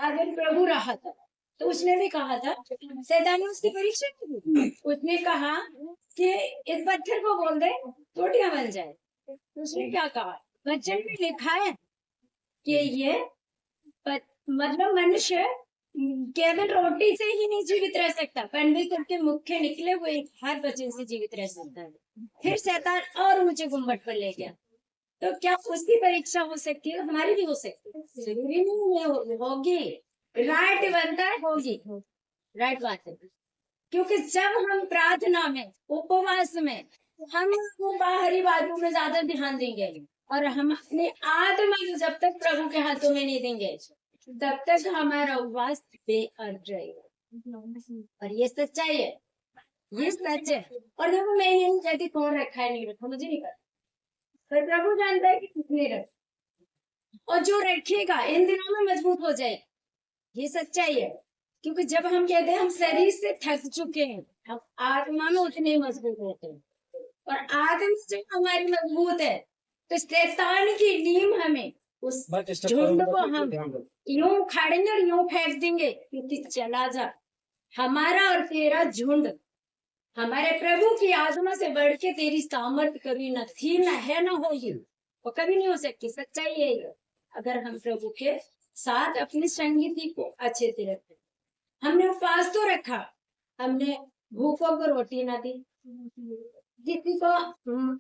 अगर प्रभु रहा था तो उसने भी कहा था, शैतान ने उसकी परीक्षा की। उसने कहा कि इस पत्थर को बोल दे रोटियां बन जाए। तो उसने क्या कहा, वचन में लिखा है कि ये मतलब मनुष्य केवल रोटी से ही नहीं जीवित रह सकता, परमेश्वर के मुख के निकले हुए हर वचन से जीवित रह सकता है। फिर शैतान और ऊंचे गुम्बद पर ले गया। तो क्या उसकी परीक्षा हो सकती है, हमारी भी हो सकती है? जरूरी नहीं है होगी, राइट बनता है, होगी, राइट बात है। क्योंकि जब हम प्रार्थना में, उपवास में, हम बाहरी बातों में ज्यादा ध्यान देंगे और हम अपने आत्मा को जब तक प्रभु के हाथों में नहीं देंगे, तब तक हमारा उपवास बेअर्थ रहेगा। और ये सच्चाई है, ये सच है। और देखो, मैं ये नहीं कहती कौन रखा है नहीं रखा, मुझे नहीं पता, पर प्रभु जानता है कि किसने रखा। और जो रखेगा इन दिनों में मजबूत हो जाए, ये सच्चाई है। क्योंकि जब हम कहते हैं हम शरीर से थक चुके हैं, हम आत्मा में उतने ही मजबूत होते हैं। और आत्मा जब हमारी मजबूत है तो शैतान की नीम हमें, उस झुंड को हम यूं उखाड़ेंगे और यूं फेंक देंगे, क्योंकि चला जा। हमारा और तेरा झुंड हमारे प्रभु की आत्मा से बढ़ के तेरी सामर्थ कभी न थी, न है, न होगी, वो कभी नहीं हो सकती। सच्चाई यही है। अगर हम प्रभु के साथ अपनी संगति को अच्छे से रखते, हमने उपवास तो रखा, हमने भूखों को रोटी ना दी, किसी को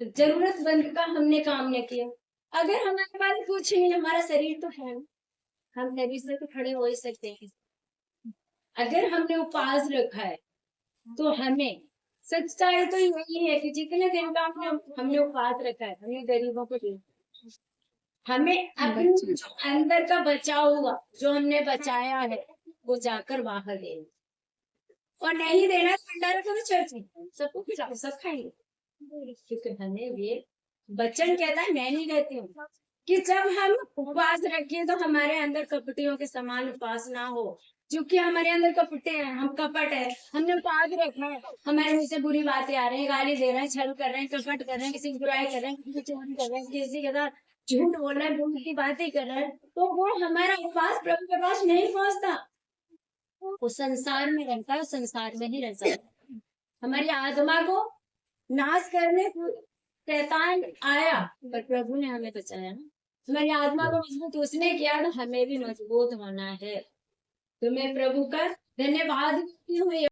जरूरतमंद का हमने काम नहीं किया। अगर हमारे पास कुछ नहीं, हमारा शरीर तो है, हम शरीर से तो खड़े हो ही सकते हैं। अगर हमने उपवास रखा है तो हमें, सच्चाई तो यही है कि जितने दिन का हमने उपवास रखा है, हमने गरीबों को दिया। हमें अपने जो अंदर का बचा हुआ, जो हमने बचाया है, वो जाकर बाहर दे। और नहीं देना, भंडारा कभी चर्च में सबको खिलाओ, सब खाएंगे। क्योंकि हमें ये वचन कहता है, मैं नहीं कहती हूँ कि जब हम उपवास रखें तो हमारे अंदर कपटियों के समान उपवास ना हो। क्योंकि हमारे अंदर कपटे हैं, हम कपट है, हमने उपवास रखा है, हमारे मुंह से बुरी बातें आ रही हैं, गाली दे रहे हैं, छल कर रहे हैं, कपट कर रहे हैं, किसी की बुराई कर रहे हैं, किसी की चोरी कर रहे हैं, किसी के साथ झूठ बोल रहे हैं, झूठ की बातें कर रहे हैं, तो वो हमारा उपवास प्रभु के पास नहीं पहुंचता। वो संसार में रहता है, संसार में ही रहता है। हमारी आत्मा को नाश करने शैतान आया, पर प्रभु ने हमें बचाया ना। हमारी आत्मा को मजबूत उसने किया, तो हमें भी मजबूत होना है। तो मैं प्रभु का धन्यवाद करती हूँ।